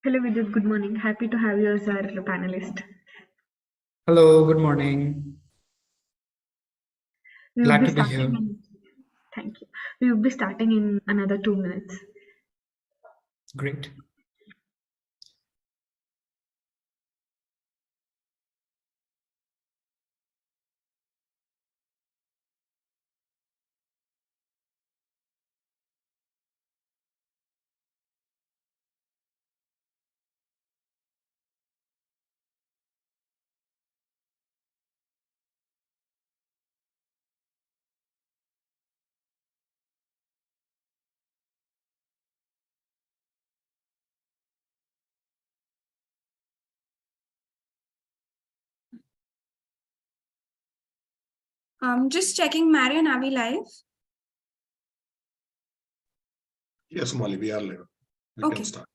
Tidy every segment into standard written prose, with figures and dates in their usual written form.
Hello, Vidyut. Good morning. Happy to have you as our panelist. Hello, good morning. We will Glad be to be starting here. in, thank you. We will be starting in another 2 minutes. Great. Just checking, Marion, are we live? Yes, Molly, we are live. We Okay. can start.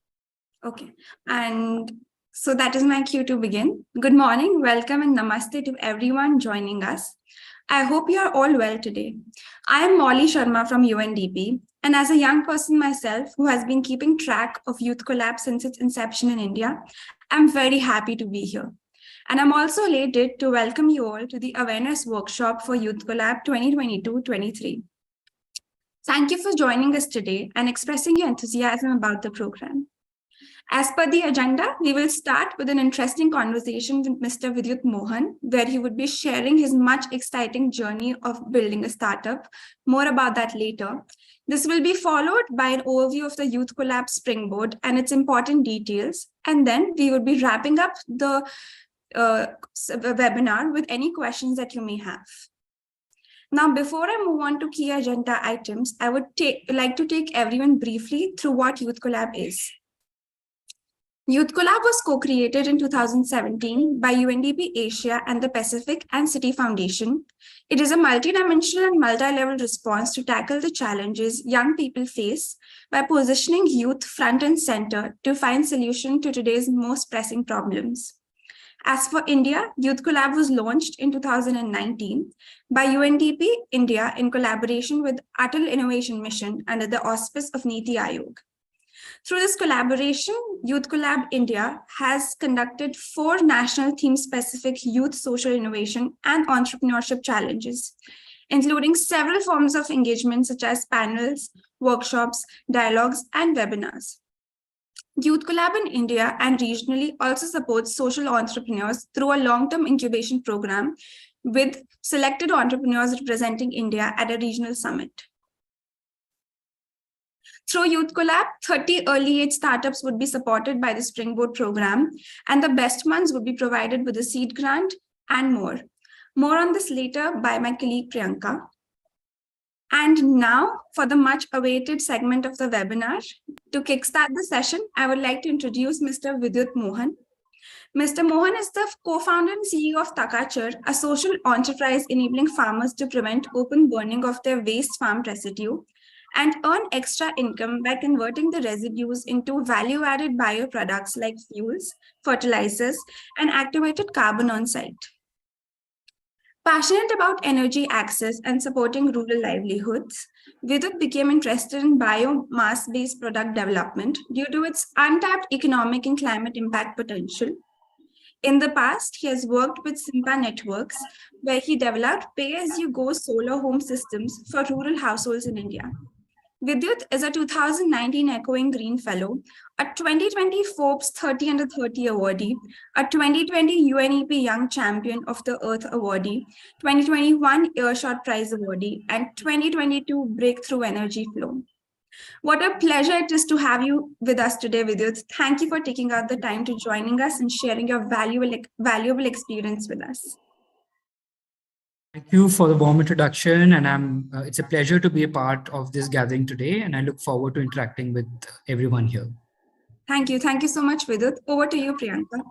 Okay. And so that is my cue to begin. Good morning, welcome, and namaste to everyone joining us. I hope you are all well today. I am Molly Sharma from UNDP, and as a young person myself who has been keeping track of Youth Collab since its inception in India, I'm very happy to be here. And I'm also elated to welcome you all to the Awareness Workshop for Youth Collab 2022-23. Thank you for joining us today and expressing your enthusiasm about the program. As per the agenda, we will start with an interesting conversation with Mr. Vidyut Mohan, where he would be sharing his much exciting journey of building a startup. More about that later. This will be followed by an overview of the Youth Collab Springboard and its important details. And then we would be wrapping up the webinar with any questions that you may have. Now, before I move on to key agenda items, I would like to take everyone briefly through what Youth Collab is. Youth Collab was co-created in 2017 by UNDP Asia and the Pacific and City Foundation. It is a multidimensional and multi-level response to tackle the challenges young people face by positioning youth front and center to find solutions to today's most pressing problems. As for India, Youth Collab was launched in 2019 by UNDP India in collaboration with Atal Innovation Mission under the auspice of Niti Aayog. Through this collaboration, Youth Collab India has conducted 4 national theme-specific youth social innovation and entrepreneurship challenges, including several forms of engagement such as panels, workshops, dialogues, and webinars. Youth Collab in India and regionally also supports social entrepreneurs through a long-term incubation program with selected entrepreneurs representing India at a regional summit. Through Youth Collab, 30 early age startups would be supported by the Springboard program, and the best ones would be provided with a seed grant and more. More on this later by my colleague Priyanka. And now for the much awaited segment of the webinar. To kickstart the session, I would like to introduce Mr. Vidyut Mohan. Mr. Mohan is the co-founder and CEO of Takachar, a social enterprise enabling farmers to prevent open burning of their waste farm residue and earn extra income by converting the residues into value-added bioproducts like fuels, fertilizers, and activated carbon on site. Passionate about energy access and supporting rural livelihoods, Vidyut became interested in biomass-based product development due to its untapped economic and climate impact potential. In the past, he has worked with Simpa Networks, where he developed pay-as-you-go solar home systems for rural households in India. Vidyut is a 2019 Echoing Green Fellow, a 2020 Forbes 30 Under 30 awardee, a 2020 UNEP Young Champion of the Earth awardee, 2021 Earshot Prize awardee, and 2022 Breakthrough Energy Flow. What a pleasure it is to have you with us today, Vidyut. Thank you for taking out the time to joining us and sharing your valuable experience with us. Thank you for the warm introduction, and it's a pleasure to be a part of this gathering today, and I look forward to interacting with everyone here. Thank you. Thank you so much, Vidyut. Over to you, Priyanka.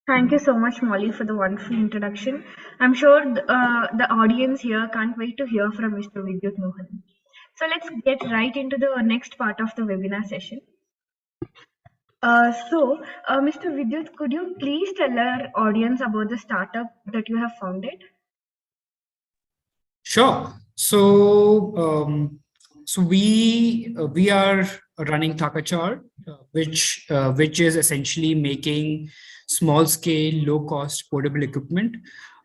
Thank you so much, Molly, for the wonderful introduction. I'm sure the audience here can't wait to hear from Mr. Vidyut Mohan. So let's get right into the next part of the webinar session. Mr. Vidyut, could you please tell our audience about the startup that you have founded? Sure. So we are running Takachar, which is essentially making small-scale, low-cost portable equipment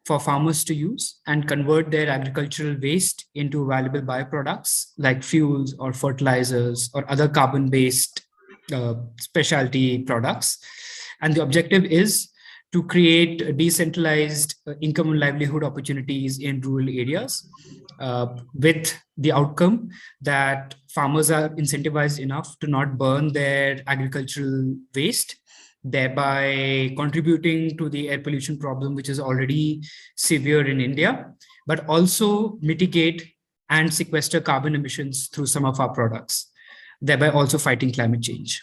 for farmers to use and convert their agricultural waste into valuable byproducts like fuels or fertilizers or other carbon-based specialty products. And the objective is to create decentralized income and livelihood opportunities in rural areas, with the outcome that farmers are incentivized enough to not burn their agricultural waste, thereby contributing to the air pollution problem, which is already severe in India, but also mitigate and sequester carbon emissions through some of our products, thereby also fighting climate change.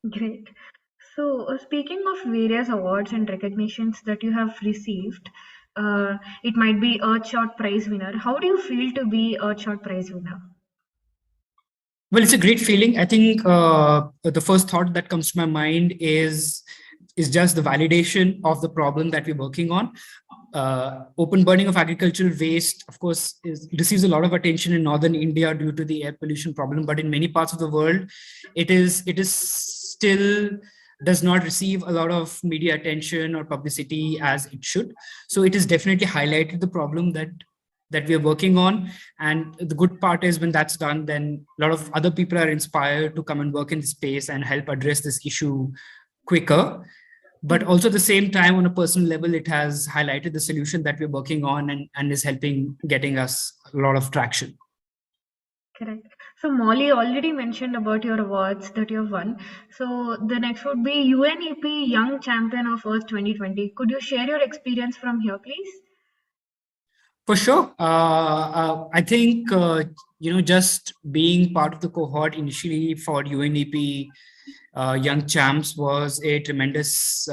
Great. So, speaking of various awards and recognitions that you have received, it might be Earthshot Prize winner. How do you feel to be Earthshot Prize winner? Well, it's a great feeling. I think the first thought that comes to my mind is just the validation of the problem that we're working on. Open burning of agricultural waste, of course, receives a lot of attention in northern India due to the air pollution problem, but in many parts of the world, it is still does not receive a lot of media attention or publicity as it should. So it has definitely highlighted the problem that we are working on. And the good part is when that's done, then a lot of other people are inspired to come and work in the space and help address this issue quicker. But also at the same time, on a personal level, it has highlighted the solution that we're working on and is helping getting us a lot of traction. Correct. So Molly already mentioned about your awards that you have won. So the next would be UNEP Young Champion of Earth 2020. Could you share your experience from here, please? For sure. I think, just being part of the cohort initially for UNEP Young Champs was a tremendous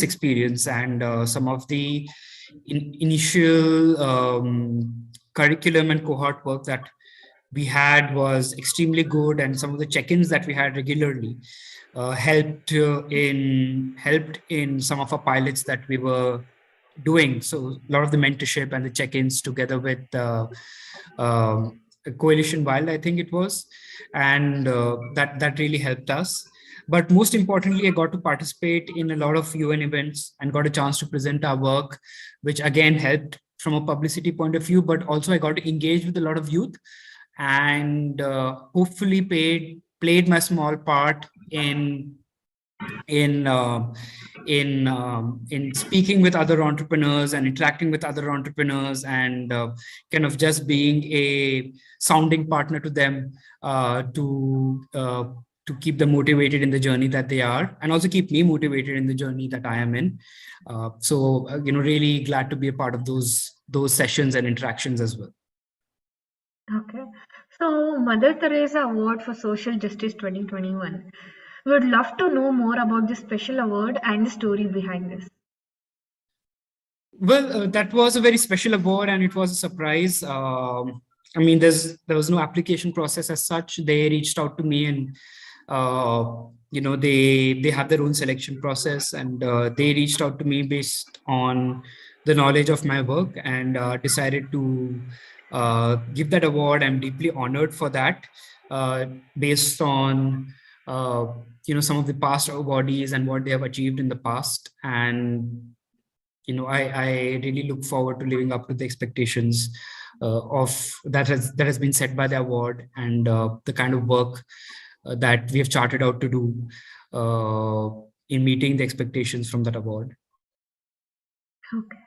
experience. And some of the initial curriculum and cohort work that we had was extremely good, and some of the check-ins that we had regularly helped in some of our pilots that we were doing. So a lot of the mentorship and the check-ins together with Coalition Wild, I think it was, and that really helped us. But most importantly, I got to participate in a lot of UN events and got a chance to present our work, which again helped from a publicity point of view, but also I got to engage with a lot of youth and hopefully played my small part in speaking with other entrepreneurs and interacting with other entrepreneurs and kind of just being a sounding partner to them to keep them motivated in the journey that they are, and also keep me motivated in the journey that I am in. So really glad to be a part of those sessions and interactions as well. Okay. So Mother Teresa Award for Social Justice 2021. We would love to know more about this special award and the story behind this. Well, that was a very special award and it was a surprise. There was no application process as such. They reached out to me and, they have their own selection process, and they reached out to me based on the knowledge of my work and decided to give that award. I'm deeply honored for that, based on some of the past awardees and what they have achieved in the past. And I really look forward to living up to the expectations of that has been set by the award, and the kind of work that we have charted out to do in meeting the expectations from that award. Okay.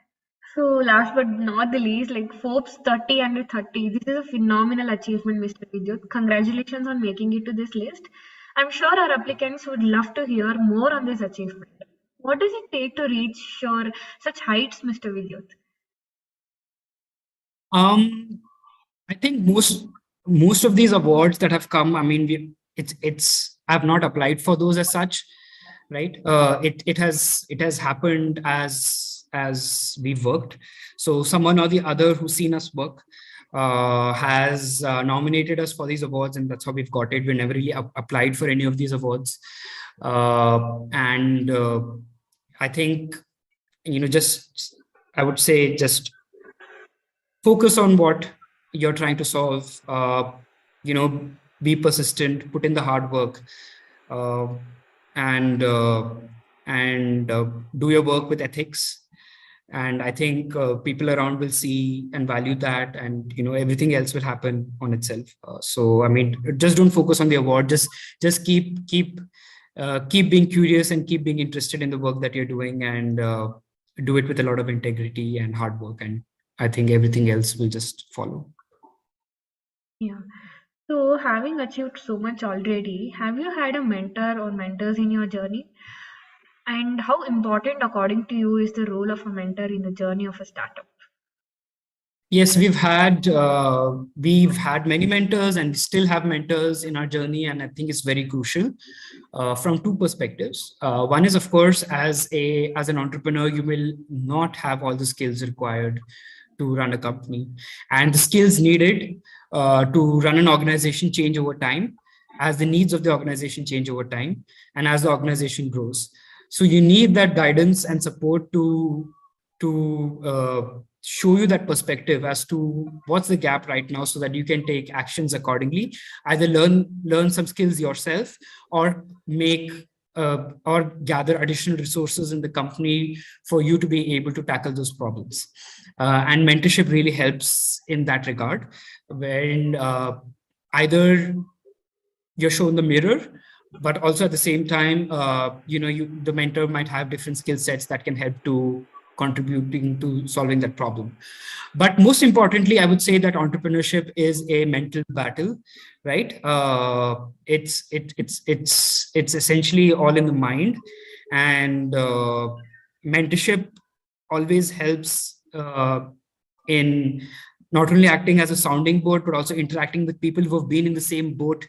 So last but not the least, like Forbes 30 under 30. This is a phenomenal achievement, Mr. Vidyut. Congratulations on making it to this list. I'm sure our applicants would love to hear more on this achievement. What does it take to reach such heights, Mr. Vidyut? I think most of these awards that have come, I've not applied for those as such, right? It has happened as we've worked. So someone or the other who's seen us work has nominated us for these awards, and that's how we've got it. We never really applied for any of these awards. I think, I would say just focus on what you're trying to solve. be persistent, put in the hard work, uh, and do your work with ethics. And I think people around will see and value that, and everything else will happen on itself. So I mean, just don't focus on the award. Just keep being curious and keep being interested in the work that you're doing, and do it with a lot of integrity and hard work. And I think everything else will just follow. Yeah. So, having achieved so much already, have you had a mentor or mentors in your journey? And how important, according to you, is the role of a mentor in the journey of a startup? Yes, we've had many mentors, and we still have mentors in our journey, and I think it's very crucial from two perspectives. One is, of course, as an entrepreneur, you will not have all the skills required to run a company, and the skills needed to run an organization change over time as the needs of the organization change over time and as the organization grows. So you need that guidance and support to show you that perspective as to what's the gap right now, so that you can take actions accordingly, either learn some skills yourself, or make or gather additional resources in the company for you to be able to tackle those problems. And mentorship really helps in that regard, when either you're shown the mirror, but also at the same time, the mentor might have different skill sets that can help to contributing to solving that problem. But most importantly, I would say that entrepreneurship is a mental battle, right? It's essentially all in the mind, and mentorship always helps in not only acting as a sounding board, but also interacting with people who have been in the same boat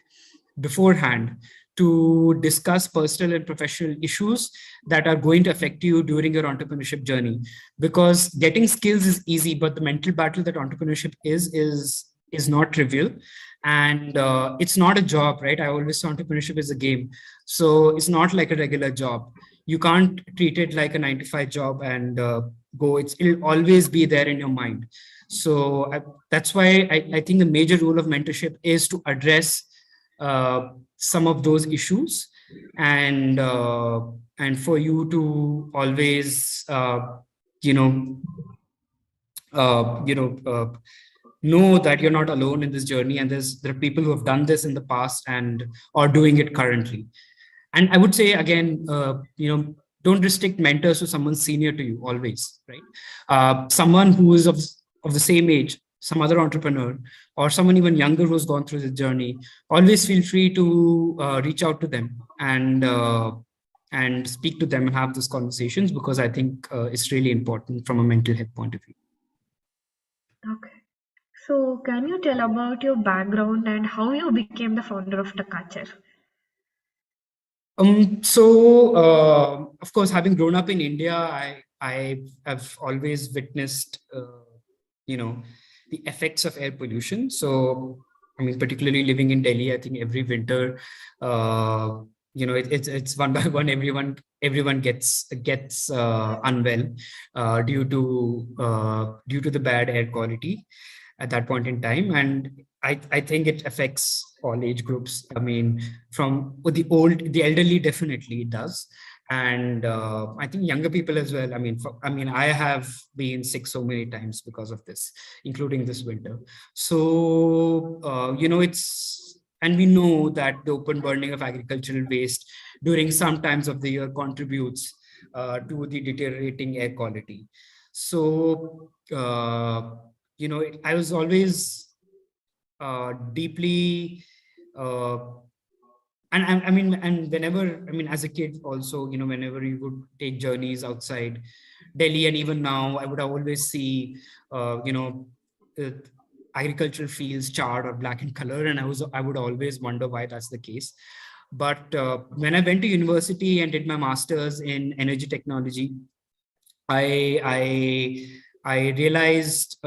beforehand, to discuss personal and professional issues that are going to affect you during your entrepreneurship journey. Because getting skills is easy, but the mental battle that entrepreneurship is not trivial. And it's not a job, right? I always say entrepreneurship is a game. So it's not like a regular job. You can't treat it like a 9-to-5 job and go. It'll always be there in your mind. So that's why I think the major role of mentorship is to address some of those issues, and for you to always know that you're not alone in this journey, and there are people who have done this in the past and are doing it currently. And I would say again, don't restrict mentors to someone senior to you always, right? Someone who is of the same age, some other entrepreneur, or someone even younger who's gone through the journey, always feel free to reach out to them and speak to them and have these conversations, because I think it's really important from a mental health point of view. Okay. So can you tell about your background and how you became the founder of Takacher? Of course, having grown up in India, I have always witnessed, the effects of air pollution. So, I mean, particularly living in Delhi, I think every winter, it's one by one, everyone gets unwell due to the bad air quality at that point in time. And I think it affects all age groups. I mean, from the elderly, definitely it does. And I think younger people as well. I mean, I have been sick so many times because of this, including this winter. So, and we know that the open burning of agricultural waste during some times of the year contributes to the deteriorating air quality. So, I was always deeply and whenever, as a kid also, whenever you would take journeys outside Delhi, and even now, I would always see, agricultural fields charred or black in color, and I would always wonder why that's the case. But when I went to university and did my master's in energy technology, I realized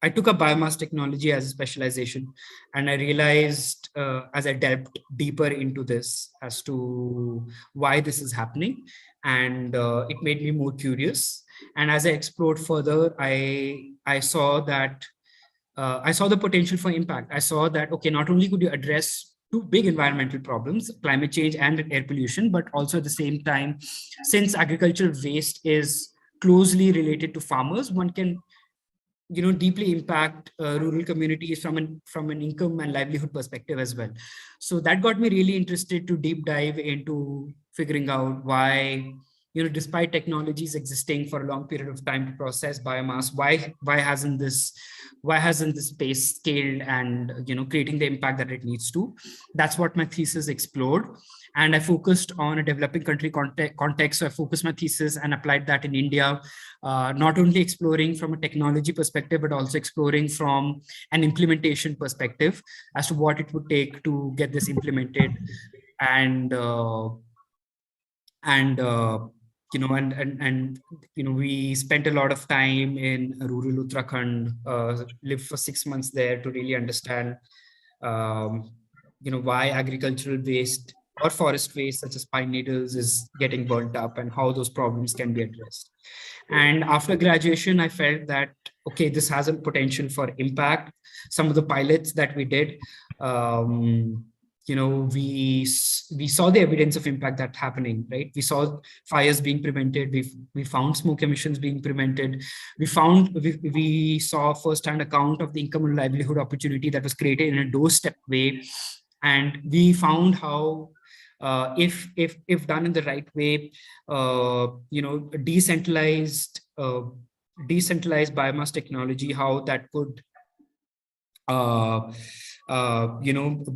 I took up biomass technology as a specialization, and I realized as I delved deeper into this as to why this is happening, and it made me more curious. And as I explored further, I saw that I saw the potential for impact. I saw that, okay, not only could you address two big environmental problems, climate change and air pollution, but also at the same time, since agricultural waste is closely related to farmers, one can deeply impact rural communities from an income and livelihood perspective as well. So that got me really interested to deep dive into figuring out why, despite technologies existing for a long period of time to process biomass, why hasn't this space scaled and creating the impact that it needs to. That's what my thesis explored. And I focused on a developing country context. So I focused my thesis and applied that in India, not only exploring from a technology perspective, but also exploring from an implementation perspective as to what it would take to get this implemented. And we spent a lot of time in rural Uttarakhand, lived for 6 months there to really understand, why agricultural waste or forest waste such as pine needles is getting burnt up and how those problems can be addressed. And after graduation, I felt that, okay, this has a potential for impact. Some of the pilots that we did, we saw the evidence of impact that's happening, right? We saw fires being prevented. We found smoke emissions being prevented. We saw firsthand account of the income and livelihood opportunity that was created in a doorstep way. And we found how, if done in the right way, decentralized biomass technology, how that could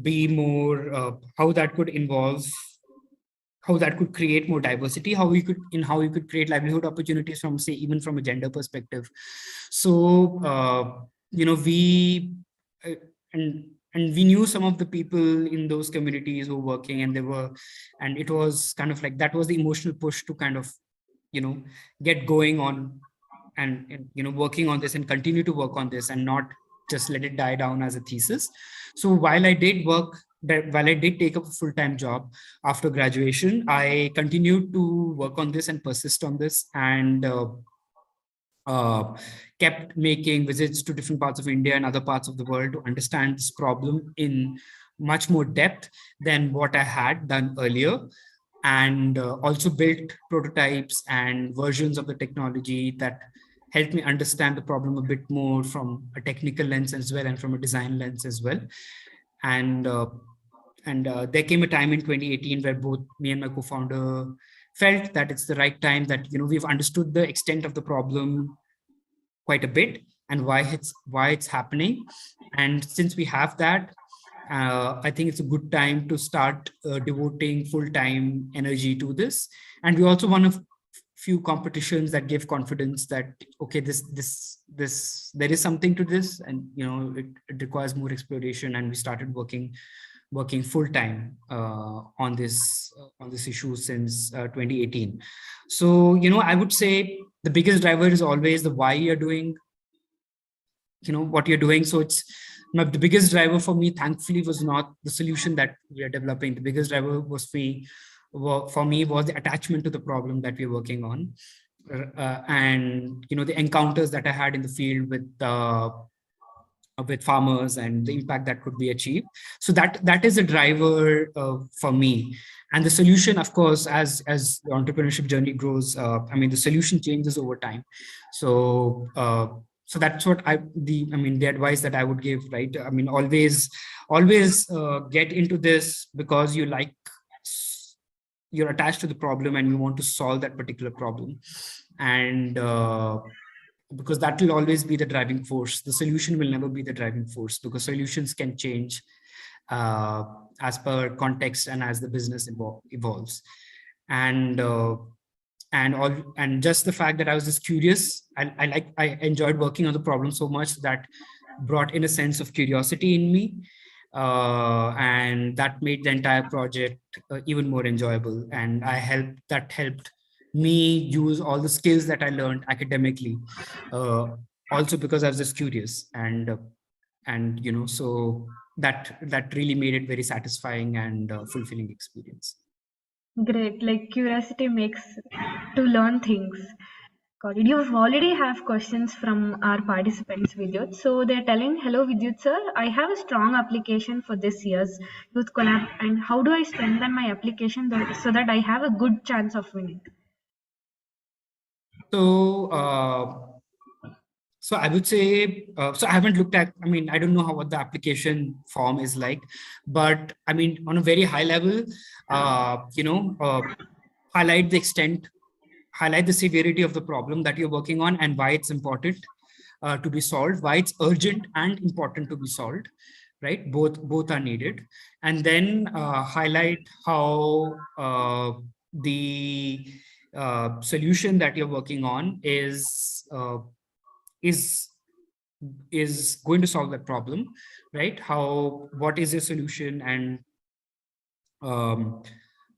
be more, how that could involve, how that could create more diversity, how we could create livelihood opportunities from, say, even from a gender perspective. So, and we knew some of the people in those communities who were working, and it was kind of like, that was the emotional push to kind of, get going on and working on this and continue to work on this and not just let it die down as a thesis. So while I did take up a full-time job after graduation, I continued to work on this and persist on this, and kept making visits to different parts of India and other parts of the world to understand this problem in much more depth than what I had done earlier, and also built prototypes and versions of the technology that helped me understand the problem a bit more from a technical lens as well, and from a design lens as well. And there came a time in 2018 where both me and my co-founder felt that it's the right time, that we've understood the extent of the problem quite a bit and why it's happening. And since we have that, I think it's a good time to start devoting full-time energy to this. And we also won a few competitions that give confidence that, okay, there is something to this, and it requires more exploration. And we started working full-time on this issue since 2018. So I would say the biggest driver is always the why you're doing what you're doing. So it's the biggest driver for me, thankfully, was not the solution that we are developing. The biggest driver was for me was the attachment to the problem that we're working on, and the encounters that I had in the field with farmers and the impact that could be achieved. So that is a driver for me. And the solution, of course, as the entrepreneurship journey grows, the solution changes over time. So that's what the advice that I would give, right? Always get into this because you're attached to the problem and you want to solve that particular problem. And because that will always be the driving force. The solution will never be the driving force, because solutions can change as per context and as the business evolves. And just the fact that I was just curious, I enjoyed working on the problem so much that brought in a sense of curiosity in me. And that made the entire project even more enjoyable. And that helped me use all the skills that I learned academically, also because I was just curious, and so that really made it very satisfying and fulfilling experience. Great. Like, curiosity makes to learn things. Got it. You've already have questions from our participants, Vidyut. So they're telling, hello, Vidyut sir, I have a strong application for this year's Youth Collab, and how do I strengthen my application so that I have a good chance of winning? So, so I would say, so I haven't looked at, I mean, I don't know what the application form is like, but I mean, on a very high level, highlight the extent, highlight the severity of the problem that you're working on and why it's important to be solved, why it's urgent and important to be solved, right? Both are needed. And then highlight how the solution that you're working on is going to solve that problem, right? What is your solution, and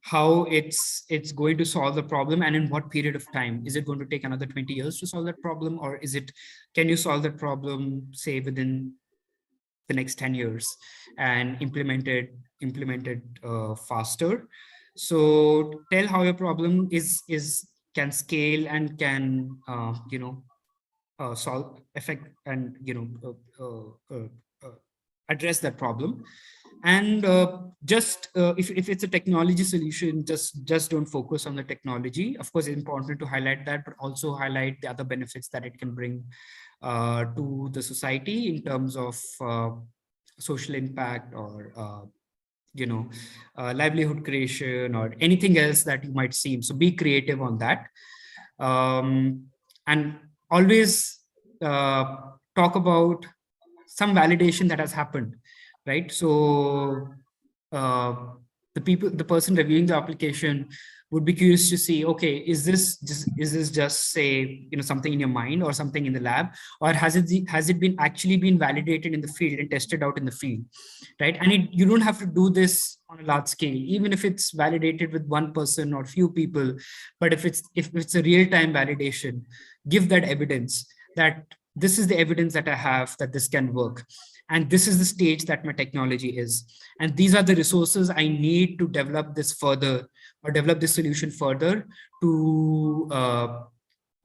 how it's going to solve the problem, and in what period of time. Is it going to take another 20 years to solve that problem, or can you solve that problem, say, within the next 10 years and implement it faster? So tell how your problem can scale and can solve, affect, and address that problem. And if it's a technology solution, just don't focus on the technology. Of course, it's important to highlight that, but also highlight the other benefits that it can bring to the society in terms of social impact, or livelihood creation, or anything else that you might see. So be creative on that, and always talk about some validation that has happened, right? So the person reviewing the application would be curious to see, okay, is this just say, something in your mind or something in the lab, or has it been actually been validated in the field and tested out in the field, right? And you don't have to do this on a large scale, even if it's validated with one person or few people. But if it's a real-time validation, give that evidence that this is the evidence that I have that this can work. And this is the stage that my technology is. And these are the resources I need to develop this further, or develop this solution further to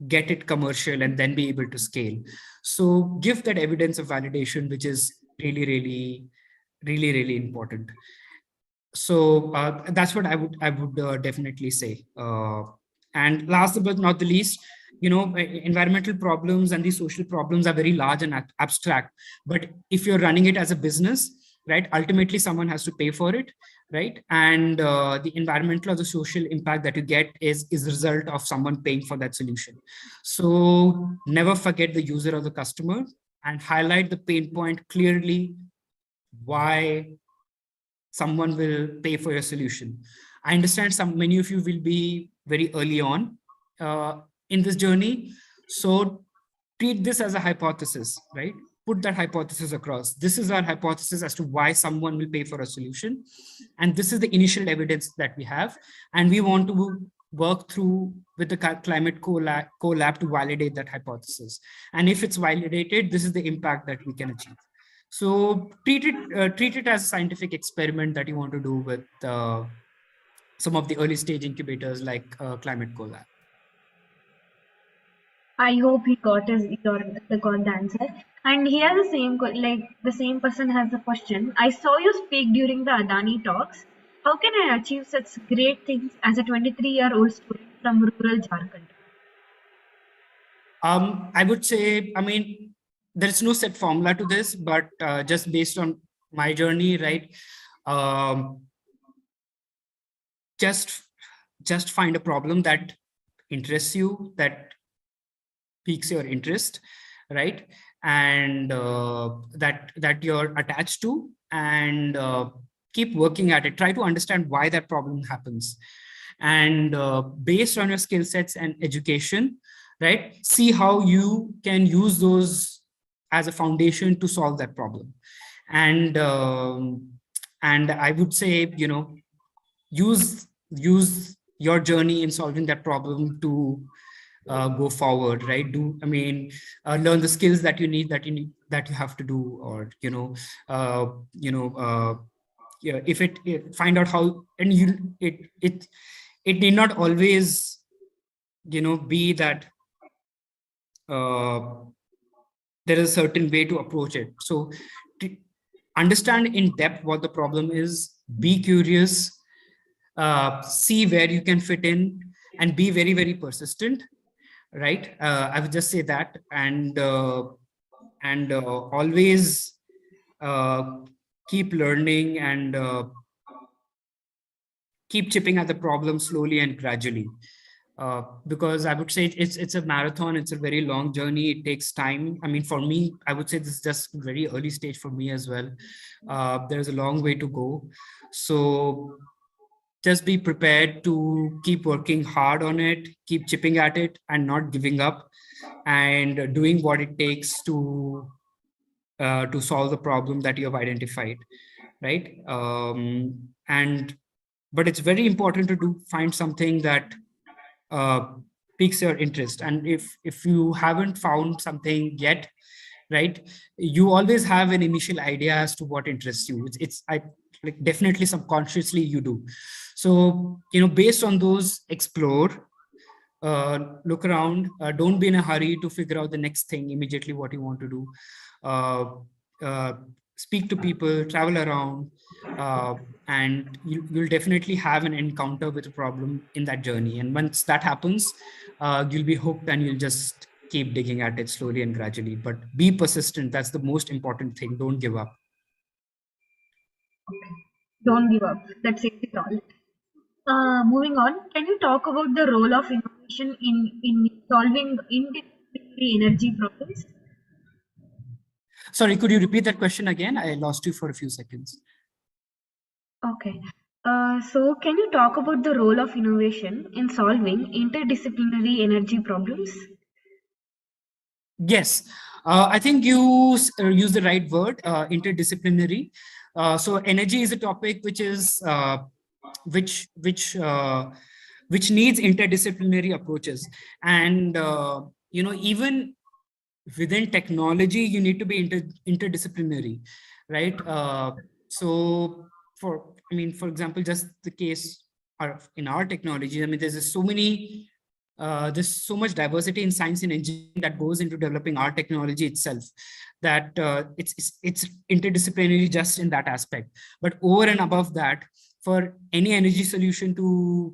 get it commercial and then be able to scale. So give that evidence of validation, which is really, really, really, really important. So that's what I would definitely say. And last but not the least, environmental problems and these social problems are very large and abstract. But if you're running it as a business, right, ultimately someone has to pay for it, right? And the environmental or the social impact that you get is the result of someone paying for that solution. So never forget the user or the customer, and highlight the pain point clearly, why someone will pay for your solution. I understand many of you will be very early on in this journey. So treat this as a hypothesis, right? Put that hypothesis across. This is our hypothesis as to why someone will pay for a solution. And this is the initial evidence that we have. And we want to work through with the Climate Collab to validate that hypothesis. And if it's validated, this is the impact that we can achieve. So treat it as a scientific experiment that you want to do with some of the early stage incubators like Climate Collab. I hope he got the answer. And he has the same person has the question. I saw you speak during the Adani talks. How can I achieve such great things as a 23-year-old student from rural Jharkhand? I would say, I mean, there's no set formula to this, but just based on my journey, right? Just find a problem that interests you, that piques your interest, right? And that you're attached to, and keep working at it. Try to understand why that problem happens. And based on your skill sets and education, right, see how you can use those as a foundation to solve that problem. And I would say, use your journey in solving that problem to go forward, right? Learn the skills that you need, that you have to do, or find out how. And it need not always be that there is a certain way to approach it. So to understand in depth what the problem is, be curious, see where you can fit in, and be very, very persistent, right? I would just say that, and always keep learning and keep chipping at the problem slowly and gradually. Because I would say it's a marathon, it's a very long journey, it takes time. I mean, for me, I would say this is just very early stage for me as well. There's a long way to go. So just be prepared to keep working hard on it, keep chipping at it and not giving up, and doing what it takes to solve the problem that you have identified, right? But it's very important to find something that piques your interest. And if you haven't found something yet, right, you always have an initial idea as to what interests you. Like definitely subconsciously you do. So, based on those, explore, look around, don't be in a hurry to figure out the next thing immediately what you want to do. Speak to people, travel around, and you'll definitely have an encounter with a problem in that journey. And once that happens, you'll be hooked and you'll just keep digging at it slowly and gradually. But be persistent. That's the most important thing. Don't give up. Okay. Don't give up. That says it all. Moving on, can you talk about the role of innovation in solving interdisciplinary energy problems? Sorry, could you repeat that question again? I lost you for a few seconds. Okay. So can you talk about the role of innovation in solving interdisciplinary energy problems? Yes, I think you use the right word, interdisciplinary. So energy is a topic which is which needs interdisciplinary approaches, and even within technology, you need to be interdisciplinary, right? So for example, just the case in our technology, I mean, there's so much diversity in science and engineering that goes into developing our technology itself, that it's interdisciplinary just in that aspect. But over and above that, for any energy solution to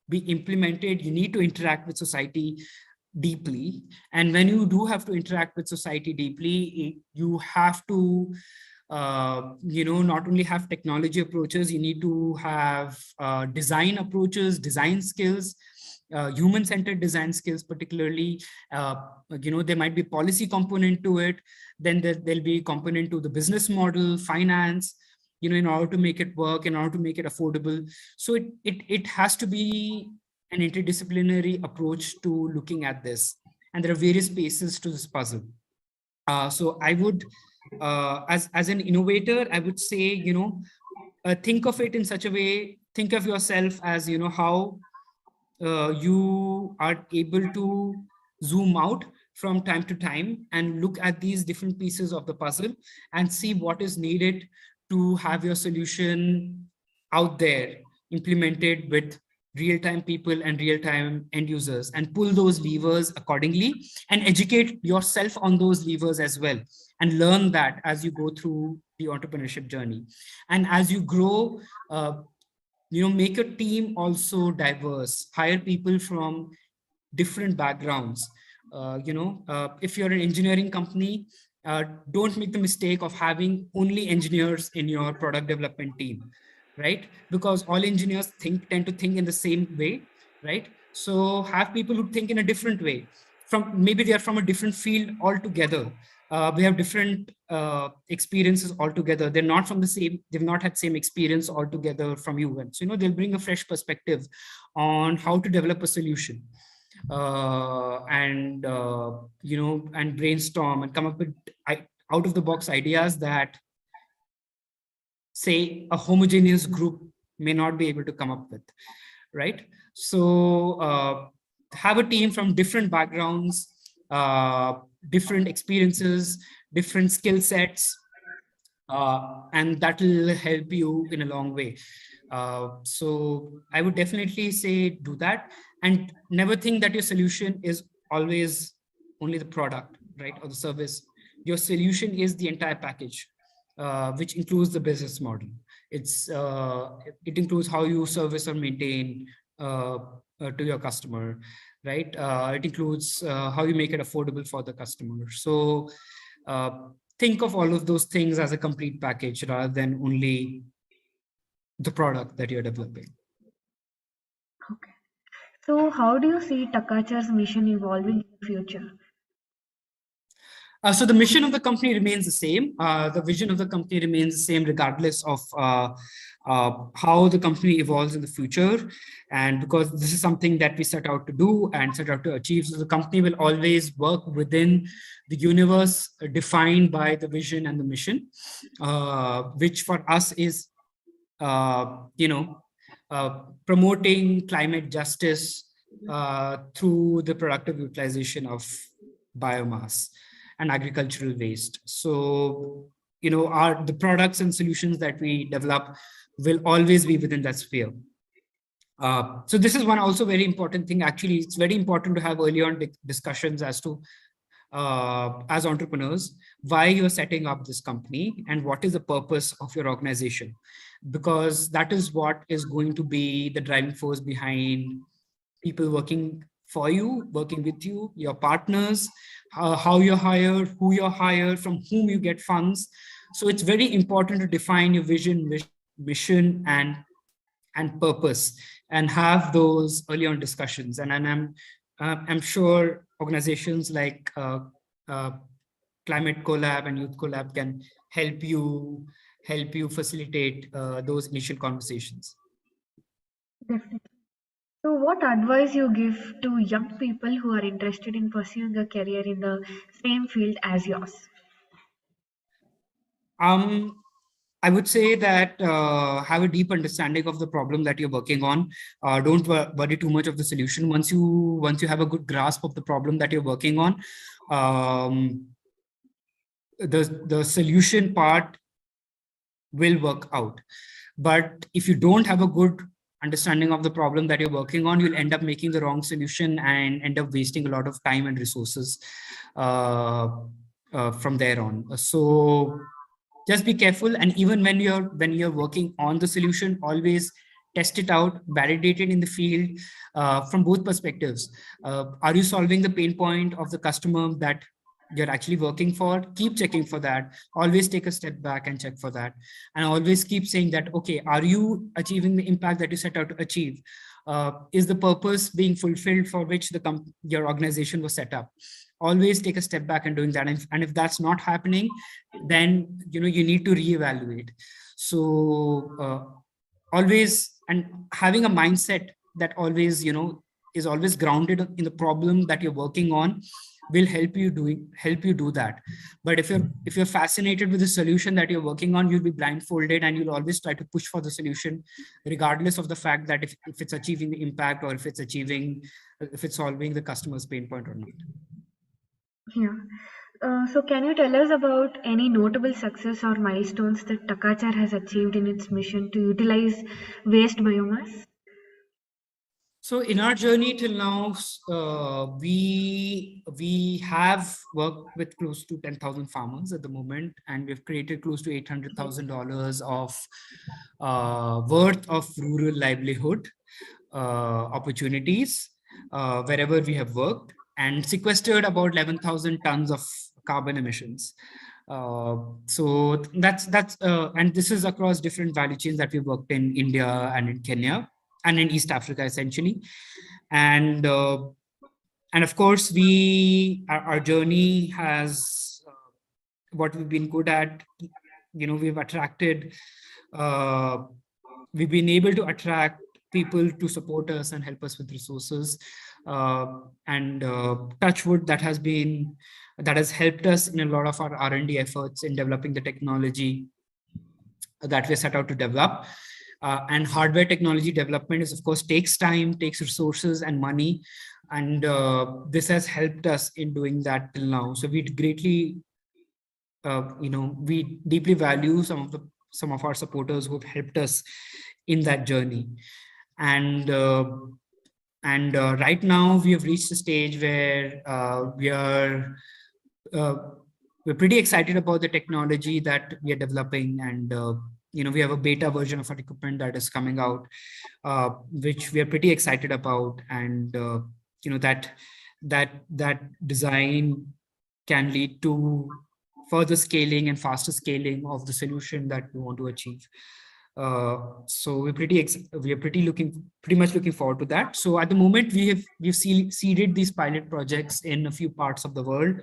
be implemented, you need to interact with society deeply. And when you do have to interact with society deeply, you have to not only have technology approaches, you need to have design approaches, design skills, human-centered design skills, particularly. There might be policy component to it, then there'll be component to the business model, finance, in order to make it work, in order to make it affordable. So it has to be an interdisciplinary approach to looking at this. And there are various pieces to this puzzle. So I would, as an innovator, I would say, think of it in such a way, think of yourself as, how you are able to zoom out from time to time and look at these different pieces of the puzzle and see what is needed to have your solution out there implemented with real-time people and real-time end users, and pull those levers accordingly and educate yourself on those levers as well, and learn that as you go through the entrepreneurship journey. And as you grow, make your team also diverse, hire people from different backgrounds. If you're an engineering company, don't make the mistake of having only engineers in your product development team, right? Because all engineers tend to think in the same way, right? So have people who think in a different way. Maybe they are from a different field altogether. We have different experiences altogether. They're not from the same, they've not had same experience altogether from you. And so, they'll bring a fresh perspective on how to develop a solution. And brainstorm and come up with out of the box ideas that, say, a homogeneous group may not be able to come up with, right? So have a team from different backgrounds, different experiences, different skill sets, and that will help you in a long way. So I would definitely say do that, and never think that your solution is always only the product, right, or the service. Your solution is the entire package, which includes the business model. It includes how you service or maintain to your customer, right? It includes how you make it affordable for the customer. So think of all of those things as a complete package rather than only the product that you're developing. Okay. So how do you see Takachar's mission evolving in the future? So the mission of the company remains the same. The vision of the company remains the same regardless of how the company evolves in the future. And because this is something that we set out to do and set out to achieve, so the company will always work within the universe defined by the vision and the mission, which for us is, promoting climate justice through the productive utilization of biomass and agricultural waste. So, the products and solutions that we develop will always be within that sphere. So this is one also very important thing. Actually, it's very important to have early on discussions as to, as entrepreneurs, why you're setting up this company and what is the purpose of your organization, because that is what is going to be the driving force behind people working for you, working with you, your partners, how you're hired, who you're hired, from whom you get funds. So it's very important to define your vision, mission, and purpose, and have those early on discussions. And I'm sure organizations like Climate Collab and Youth Collab can help you facilitate those initial conversations. Definitely. So what advice you give to young people who are interested in pursuing a career in the same field as yours? I would say that have a deep understanding of the problem that you're working on. Don't worry too much of the solution. Once you have a good grasp of the problem that you're working on, the solution part will work out. But if you don't have a good understanding of the problem that you're working on, you'll end up making the wrong solution and end up wasting a lot of time and resources from there on. So just be careful. And even when you're working on the solution, always test it out, validate it in the field from both perspectives. Are you solving the pain point of the customer that you're actually working for? Keep checking for that. Always take a step back and check for that. And always keep saying that, okay, are you achieving the impact that you set out to achieve? Is the purpose being fulfilled for which your organization was set up? Always take a step back and doing that. And if that's not happening, then you need to reevaluate. So always, and having a mindset that always is always grounded in the problem that you're working on will help you do that. But if you're fascinated with the solution that you're working on, you'll be blindfolded and you'll always try to push for the solution, regardless of the fact that if it's achieving the impact or if it's solving the customer's pain point or not. Yeah. So can you tell us about any notable success or milestones that Takachar has achieved in its mission to utilize waste biomass? So in our journey till now, we have worked with close to 10,000 farmers at the moment, and we've created close to $800,000 of worth of rural livelihood opportunities wherever we have worked, and sequestered about 11,000 tons of carbon emissions. So that's and this is across different value chains that we've worked in India and in Kenya and in East Africa, essentially. And of course, our journey has what we've been good at. We've been able to attract people to support us and help us with resources. And touch wood, that has helped us in a lot of our R&D efforts in developing the technology that we set out to develop. And hardware technology development of course, takes time, takes resources and money. And this has helped us in doing that till now. So we greatly, we deeply value some of our supporters who have helped us in that journey. And And right now we have reached a stage where we're pretty excited about the technology that we are developing, and we have a beta version of our equipment that is coming out, which we are pretty excited about, and that design can lead to further scaling and faster scaling of the solution that we want to achieve. So we're pretty much looking forward to that. So at the moment we've seeded these pilot projects in a few parts of the world,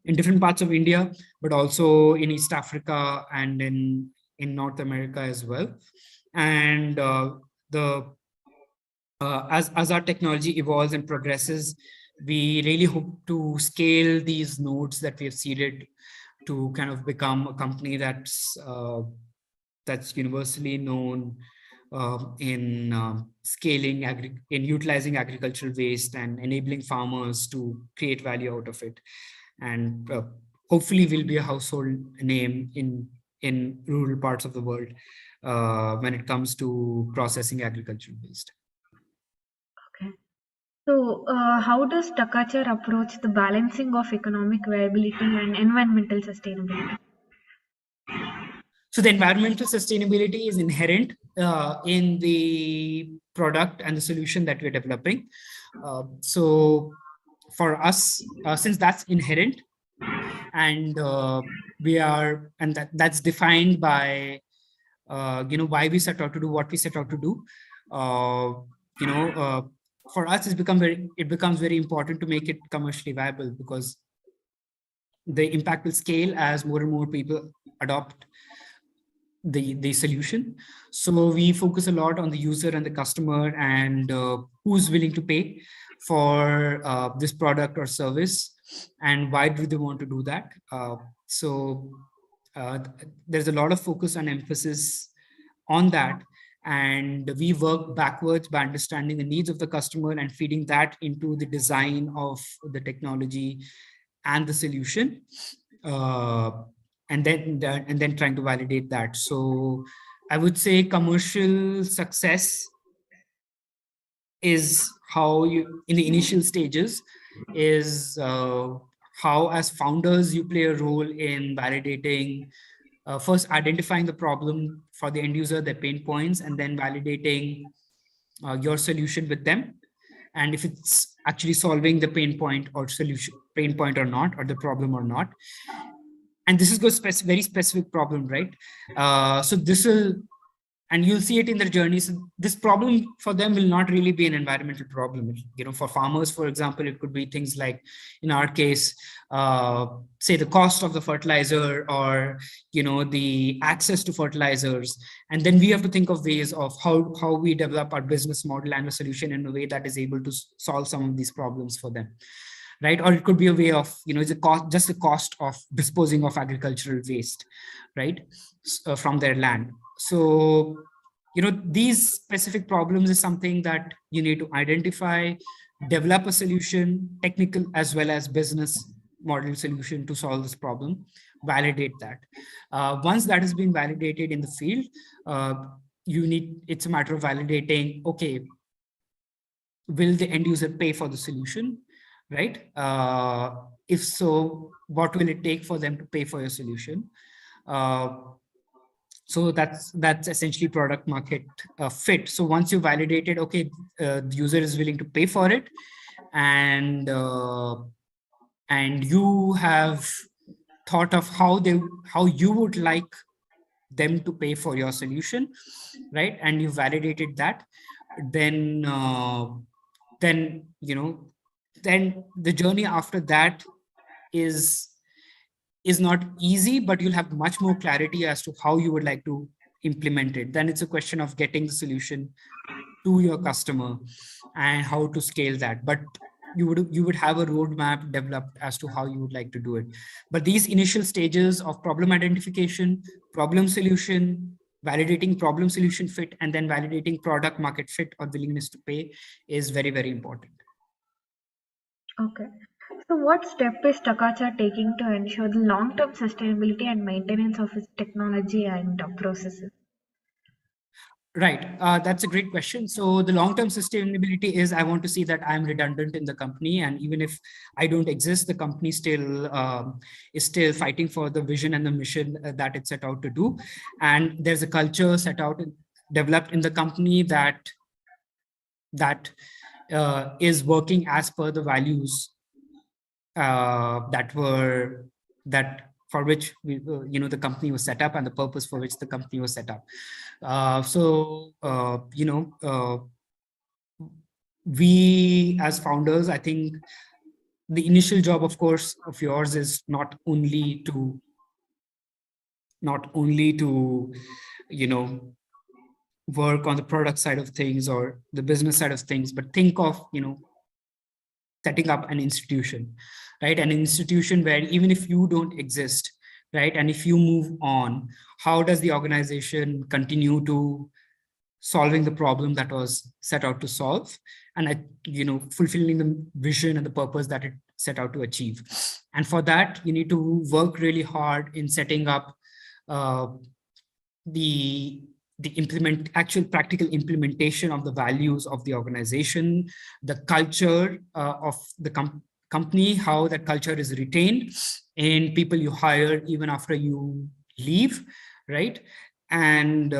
in different parts of India, but also in East Africa and in North America as well. And as our technology evolves and progresses, we really hope to scale these nodes that we have seeded to kind of become a company that's universally known in scaling, in utilizing agricultural waste and enabling farmers to create value out of it. And hopefully we'll be a household name in rural parts of the world when it comes to processing agricultural waste. Okay. So how does Takachar approach the balancing of economic viability and environmental sustainability? So the environmental sustainability is inherent in the product and the solution that we're developing. So for us, since that's inherent, and that's defined by why we set out to do what we set out to do. For us, it becomes very important to make it commercially viable, because the impact will scale as more and more people adopt the solution. So we focus a lot on the user and the customer, and who's willing to pay for this product or service, and why do they want to do that. There's a lot of focus and emphasis on that, and we work backwards by understanding the needs of the customer and feeding that into the design of the technology and the solution, and then trying to validate that. So I would say commercial success is how you, in the initial stages, is how as founders you play a role in validating, first identifying the problem for the end user, their pain points, and then validating your solution with them, and if it's actually solving the pain point or not, or the problem or not. And this is a very specific problem, right? So this will, and you'll see it in their journey. So this problem for them will not really be an environmental problem. For farmers, for example, it could be things like, in our case, say the cost of the fertilizer, or the access to fertilizers. And then we have to think of ways of how we develop our business model and a solution in a way that is able to solve some of these problems for them. Right? Or it could be a way of, it's just the cost of disposing of agricultural waste, right, from their land. So, these specific problems is something that you need to identify, develop a solution, technical as well as business model solution to solve this problem, validate that. Once that has been validated in the field, it's a matter of validating, okay, will the end user pay for the solution? Right? If so, what will it take for them to pay for your solution? So that's essentially product market fit. So once you validated, okay, the user is willing to pay for it, and you have thought of how you would like them to pay for your solution, right? And you validated that, then the journey after that is not easy, but you'll have much more clarity as to how you would like to implement it. Then it's a question of getting the solution to your customer and how to scale that. But you would have a roadmap developed as to how you would like to do it. But these initial stages of problem identification, problem solution, validating problem solution fit, and then validating product market fit or willingness to pay is very, very important. Okay. So what step is Takachar taking to ensure the long-term sustainability and maintenance of its technology and processes? Right. That's a great question. So the long-term sustainability is I want to see that I'm redundant in the company, and even if I don't exist, the company still is still fighting for the vision and the mission that it set out to do. And there's a culture set out and developed in the company that is working as per the values that for which we, the company was set up, and the purpose for which the company was set up. We as founders, I think the initial job, of course, of yours is not only to work on the product side of things or the business side of things, but think of setting up an institution, right? An institution where even if you don't exist, right, and if you move on, how does the organization continue to solving the problem that was set out to solve, and fulfilling the vision and the purpose that it set out to achieve? And for that, you need to work really hard in setting up the actual practical implementation of the values of the organization, the culture of the company, how that culture is retained in people you hire even after you leave, right? And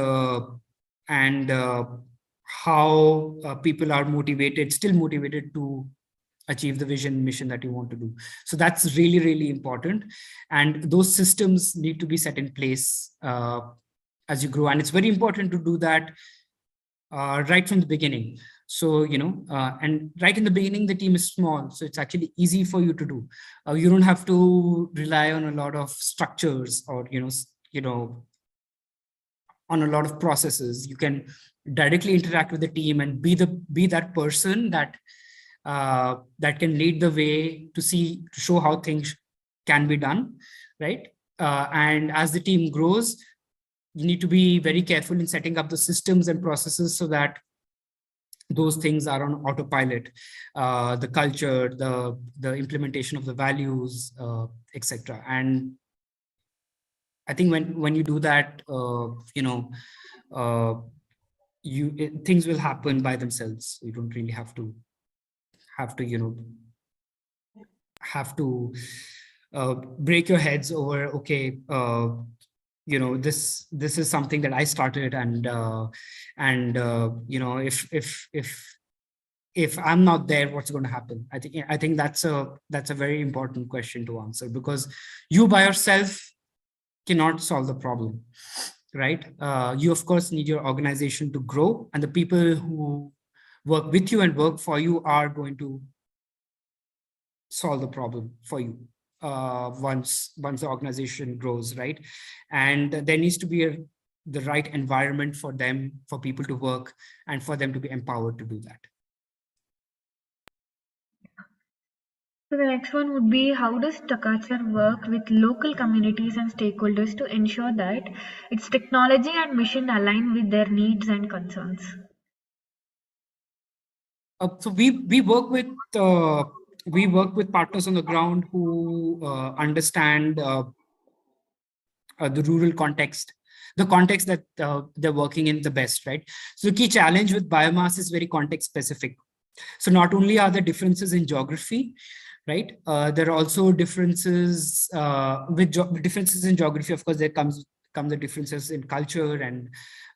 how people are still motivated to achieve the vision mission that you want to do. So that's really, really important. And those systems need to be set in place as you grow. And it's very important to do that right from the beginning. So, and right in the beginning, the team is small. So it's actually easy for you to do. You don't have to rely on a lot of structures or, on a lot of processes. You can directly interact with the team and be that person that can lead the way to show how things can be done, right? And as the team grows, you need to be very careful in setting up the systems and processes so that those things are on autopilot, the culture, the implementation of the values, etc. And I think when you do that, things will happen by themselves. You don't really have to break your heads over, okay, this is something that I started, and if I'm not there, what's going to happen? I think that's a very important question to answer, because you by yourself cannot solve the problem, right? You of course need your organization to grow, and the people who work with you and work for you are going to solve the problem for you once the organization grows, right? And there needs to be the right environment for people to work and for them to be empowered to do that. So the next one would be, how does Takachar work with local communities and stakeholders to ensure that its technology and mission align with their needs and concerns? So we work with partners on the ground who understand the rural context, the context that they're working in the best, right? So the key challenge with biomass is very context specific. So not only are there differences in geography, right? There are also differences differences in geography. Of course, there comes the differences in culture and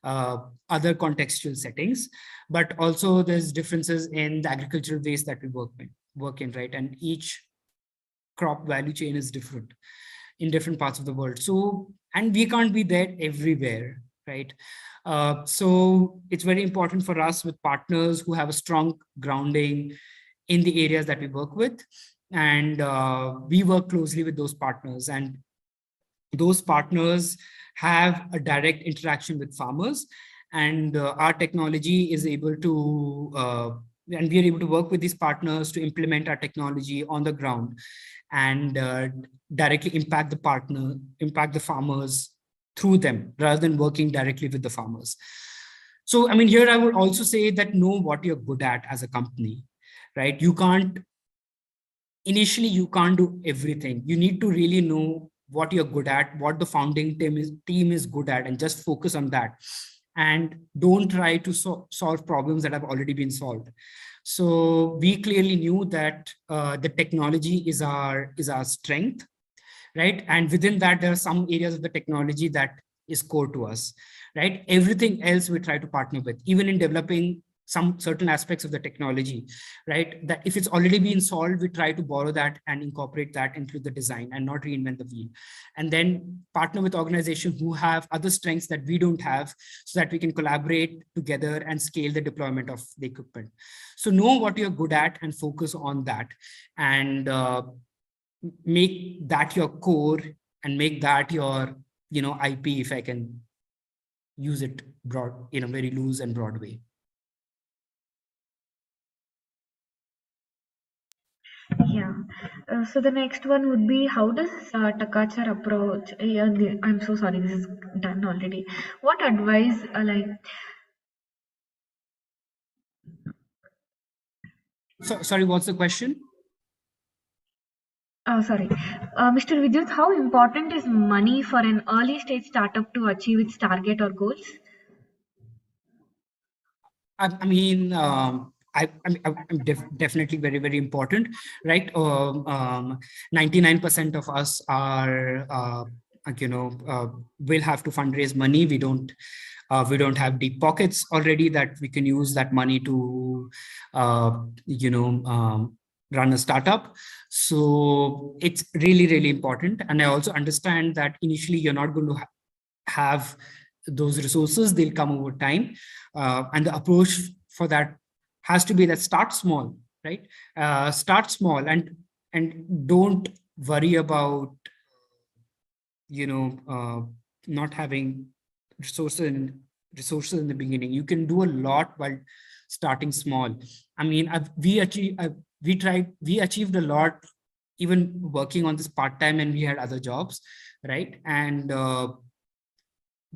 other contextual settings, but also there's differences in the agricultural waste that we work in, right? And each crop value chain is different in different parts of the world. So, and we can't be there everywhere, right? So it's very important for us with partners who have a strong grounding in the areas that we work with. And we work closely with those partners, and those partners have a direct interaction with farmers, and our technology is able to, and we are able to work with these partners to implement our technology on the ground and directly impact the farmers through them, rather than working directly with the farmers. So, I mean, here I would also say that know what you're good at as a company, right? Initially, you can't do everything. You need to really know what you're good at, what the founding team is good at, and just focus on that. and don't try to solve problems that have already been solved. So we clearly knew that the technology is our strength, right? And within that, there are some areas of the technology that is core to us, right? Everything else we try to partner with, even in developing some certain aspects of the technology, right? That if it's already been solved, we try to borrow that and incorporate that into the design and not reinvent the wheel. And then partner with organizations who have other strengths that we don't have, so that we can collaborate together and scale the deployment of the equipment. So know what you're good at and focus on that, and make that your core and make that your, IP, if I can use it broad, in a very loose and broad way. Yeah. So the next one would be, how does Takachar approach? I'm so sorry, this is done already. What advice, Sorry, what's the question? sorry, Mr. Vidyut, how important is money for an early stage startup to achieve its target or goals? I mean, I'm definitely very, very important, right? 99% of us are, will have to fundraise money. We don't have deep pockets already that we can use that money to, run a startup. So it's really, really important. And I also understand that initially you're not going to have those resources, they'll come over time. And the approach for that has to be that start small, right? Start small and don't worry about, not having resources in the beginning. You can do a lot while starting small. I mean, we achieved a lot even working on this part-time, and we had other jobs, right? And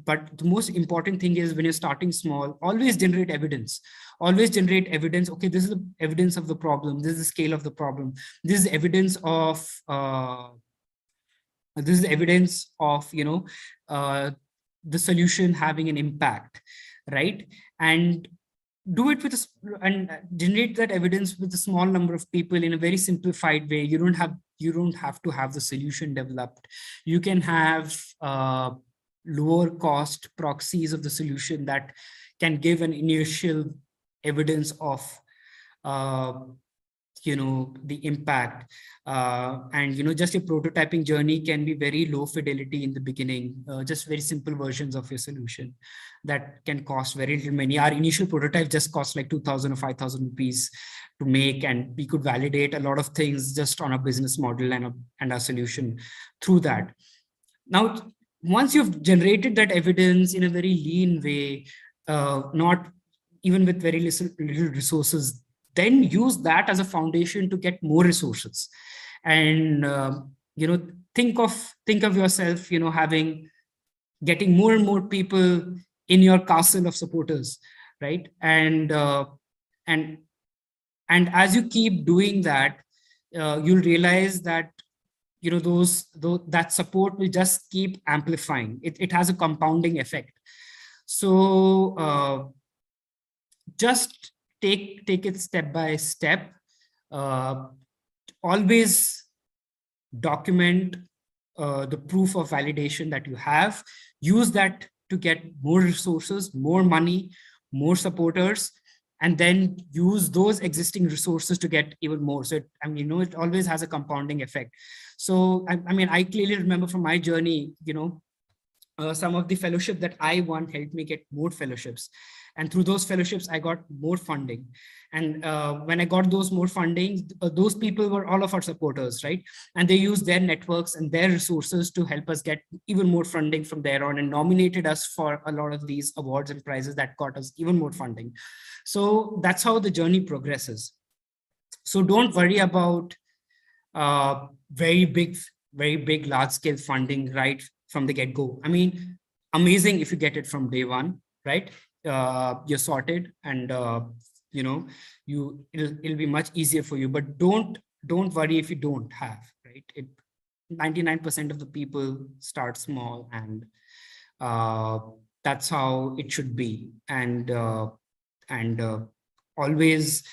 but the most important thing is, when you're starting small, always generate evidence. Always generate evidence. Okay, this is the evidence of the problem. This is the scale of the problem. This is evidence of the solution having an impact, right? And do it with and generate that evidence with a small number of people in a very simplified way. You don't have to have the solution developed. You can have lower cost proxies of the solution that can give an initial evidence of the impact, and just your prototyping journey can be very low fidelity in the beginning, just very simple versions of your solution that can cost very little money. Our initial prototype just cost like 2,000 or 5,000 rupees to make, and we could validate a lot of things just on a business model and our solution through that. Now, once you've generated that evidence in a very lean way, not even with very little resources, then use that as a foundation to get more resources. And think of yourself, getting more and more people in your castle of supporters, right? And as you keep doing that, you'll realize that that support will just keep amplifying. It has a compounding effect. So just take it step by step. Always document the proof of validation that you have. Use that to get more resources, more money, more supporters, and then use those existing resources to get even more. So it always has a compounding effect. So I clearly remember from my journey, some of the fellowship that I won helped me get more fellowships. And through those fellowships, I got more funding. And when I got those more funding, those people were all of our supporters, right? And they used their networks and their resources to help us get even more funding from there on, and nominated us for a lot of these awards and prizes that got us even more funding. So that's how the journey progresses. So don't worry about very big, large scale funding right from the get-go. Amazing if you get it from day one, right? You're sorted, and it'll be much easier for you. But don't worry if you don't have, right? 99% of the people start small, and that's how it should be. And always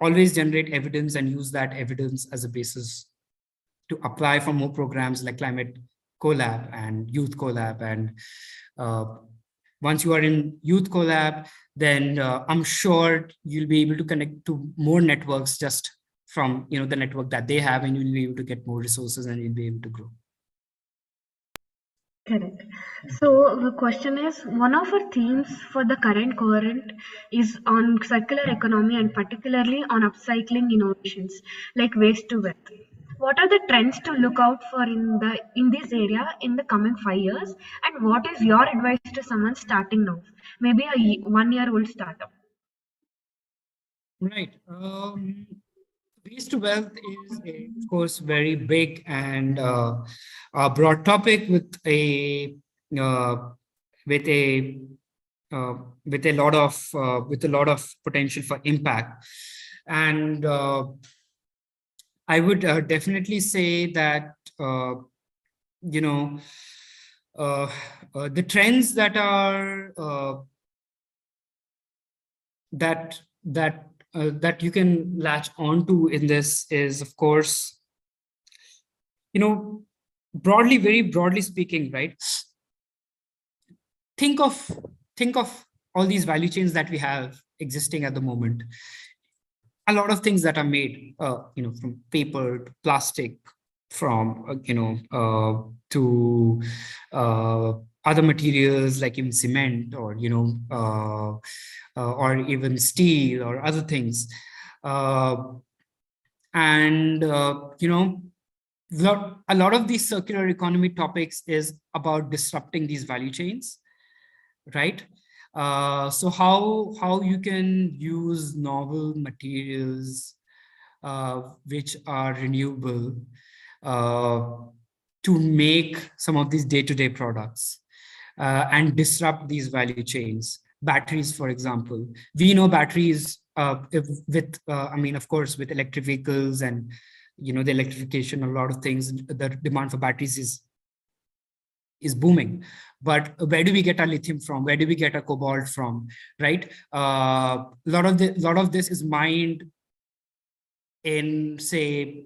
always generate evidence and use that evidence as a basis to apply for more programs like Climate Collab and Youth Collab. And once you are in Youth Collab, then I'm sure you'll be able to connect to more networks just from the network that they have, and you'll be able to get more resources and you'll be able to grow. Correct. So the question is, one of our themes for the current cohort is on circular economy and particularly on upcycling innovations like waste to wealth. What are the trends to look out for in this area in the coming 5 years? And what is your advice to someone starting now? Maybe a 1-year-old startup. Right. Waste to wealth is, of course, very big and a broad topic with a lot of potential for impact. And I would definitely say that the trends that are that you can latch onto in this is, of course, very broadly speaking, right? Think of all these value chains that we have existing at the moment. A lot of things that are made, from paper to plastic, from to other materials like even cement or or even steel or other things, and a lot of these circular economy topics is about disrupting these value chains, right? So how you can use novel materials which are renewable to make some of these day-to-day products and disrupt these value chains. Batteries, for example, we know batteries of course, with electric vehicles and the electrification, a lot of things, the demand for batteries is booming. But where do we get our lithium from? Where do we get our cobalt from? Right? A lot of this is mined in say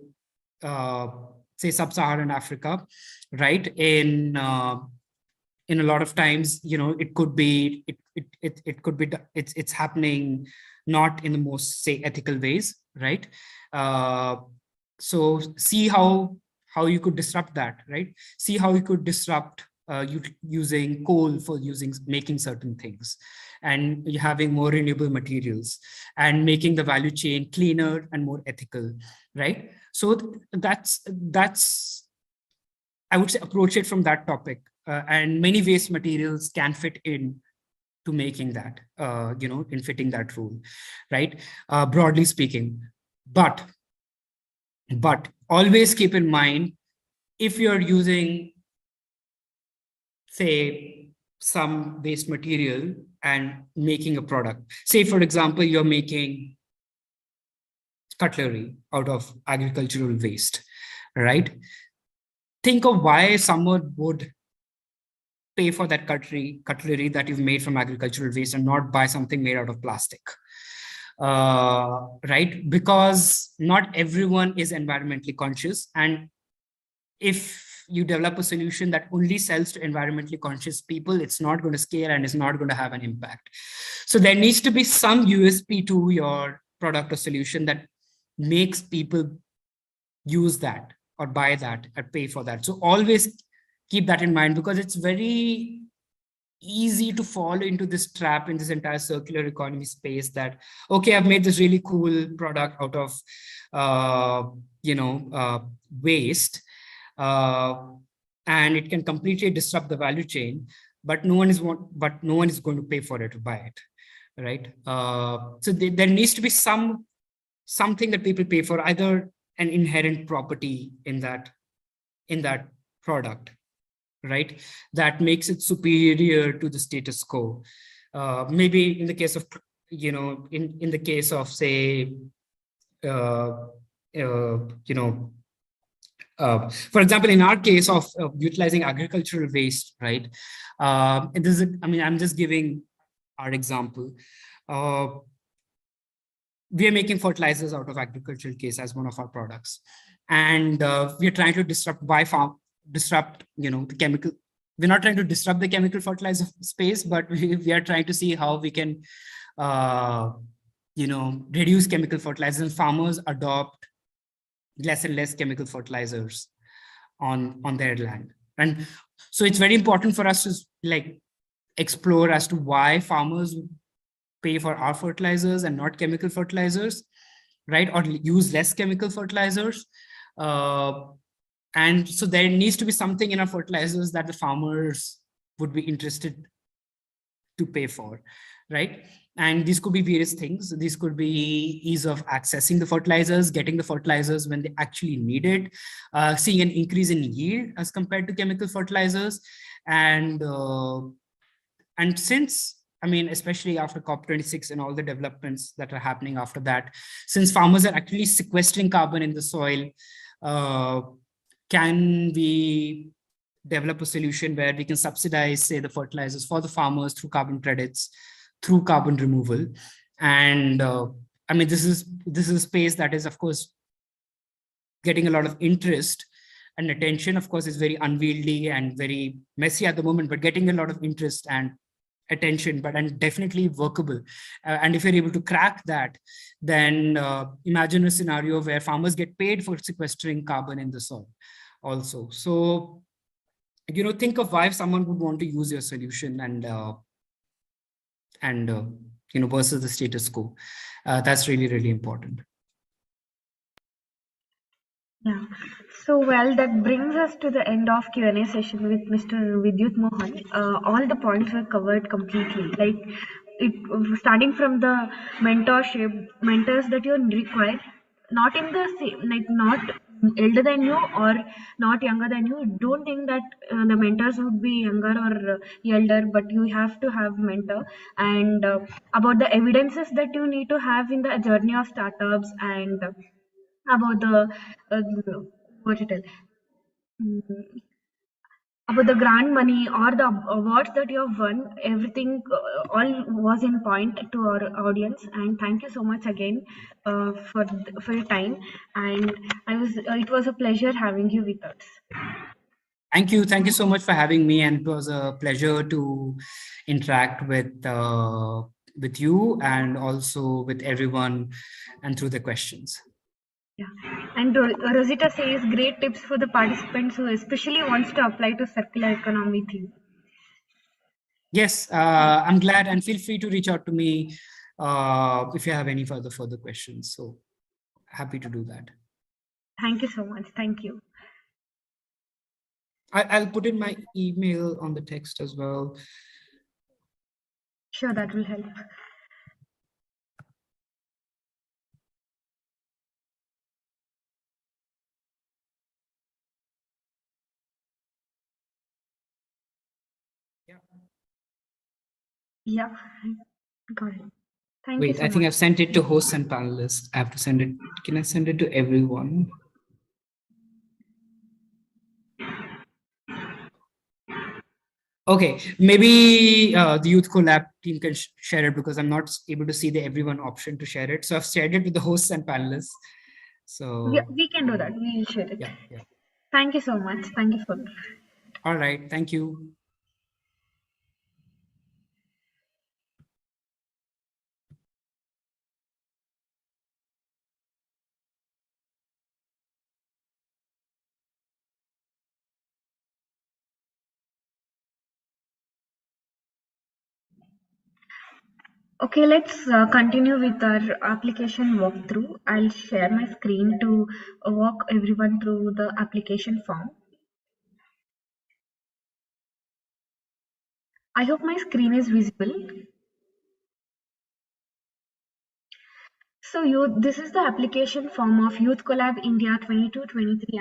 sub-Saharan Africa, right? In a lot of times, it could be it's happening not in the most ethical ways, right? So see how you could disrupt that, right? See how you could disrupt using coal for making certain things, and having more renewable materials and making the value chain cleaner and more ethical, right? So that's I would say approach it from that topic, and many waste materials can fit in to making that, in fitting that rule, right? Broadly speaking, but always keep in mind, if you're using, say, some waste material and making a product, say, for example, you're making cutlery out of agricultural waste, right? Think of why someone would pay for that cutlery that you've made from agricultural waste and not buy something made out of plastic. Right? Because not everyone is environmentally conscious. And if you develop a solution that only sells to environmentally conscious people, it's not going to scale and it's not going to have an impact. So there needs to be some USP to your product or solution that makes people use that or buy that or pay for that. So always keep that in mind, because it's very easy to fall into this trap in this entire circular economy space that, okay, I've made this really cool product out of, waste, and it can completely disrupt the value chain, but no one is going to pay for it or buy it, right? So there needs to be something that people pay for, either an inherent property in that product, right, that makes it superior to the status quo. Maybe in the case of, in the case of, say, For example, in our case of utilizing agricultural waste, right? And this is, I mean, I'm just giving our example. We are making fertilizers out of agricultural case as one of our products, and we are trying to disrupt the chemical. We're not trying to disrupt the chemical fertilizer space, but we are trying to see how we can reduce chemical fertilizers, and farmers adopt less and less chemical fertilizers on their land. And so it's very important for us to like explore as to why farmers pay for our fertilizers and not chemical fertilizers, right? Or use less chemical fertilizers. And so there needs to be something in our fertilizers that the farmers would be interested to pay for, right? And these could be various things. These could be ease of accessing the fertilizers, getting the fertilizers when they actually need it, seeing an increase in yield as compared to chemical fertilizers. And since, I mean, especially after COP26 and all the developments that are happening after that, since farmers are actually sequestering carbon in the soil, can we develop a solution where we can subsidize, say, the fertilizers for the farmers through carbon credits, through carbon removal? And I mean, this is a space that is, of course, getting a lot of interest and attention. Of course, it's very unwieldy and very messy at the moment, but getting a lot of interest and attention, and definitely workable. And if you're able to crack that, then imagine a scenario where farmers get paid for sequestering carbon in the soil also. So, think of why someone would want to use your solution and versus the status quo. That's really, really important. Yeah. So, well, that brings us to the end of Q&A session with Mr. Vidyut Mohan. All the points were covered completely. Like, starting from the mentorship, mentors that you require, not in the same, like not elder than you or not younger than you. Don't think that the mentors would be younger or elder, but you have to have mentor. And about the evidences that you need to have in the journey of startups, and about the what it is, about the grant money or the awards that you have won. Everything all was in point to our audience. And thank you so much again for your time. And it was a pleasure having you with us. Thank you so much for having me, and it was a pleasure to interact with you and also with everyone and through the questions. Yeah. And Rosita says great tips for the participants who especially wants to apply to circular economy theme. Yes, I'm glad, and feel free to reach out to me if you have any further questions. So happy to do that. Thank you so much. Thank you. I'll put in my email on the text as well. Sure, that will help. Yeah, got it. Thank you Wait, so I think much. I've sent it to hosts and panelists. I have to send it. Can I send it to everyone? Okay, maybe the Youth Collab team can share it, because I'm not able to see the everyone option to share it. So I've shared it with the hosts and panelists. So yeah, we can do that. We will share it. Yeah. Thank you so much. Thank you for. All right. Thank you. Okay, let's continue with our application walkthrough. I'll share my screen to walk everyone through the application form. I hope my screen is visible. So this is the application form of Youth Collab India 22-23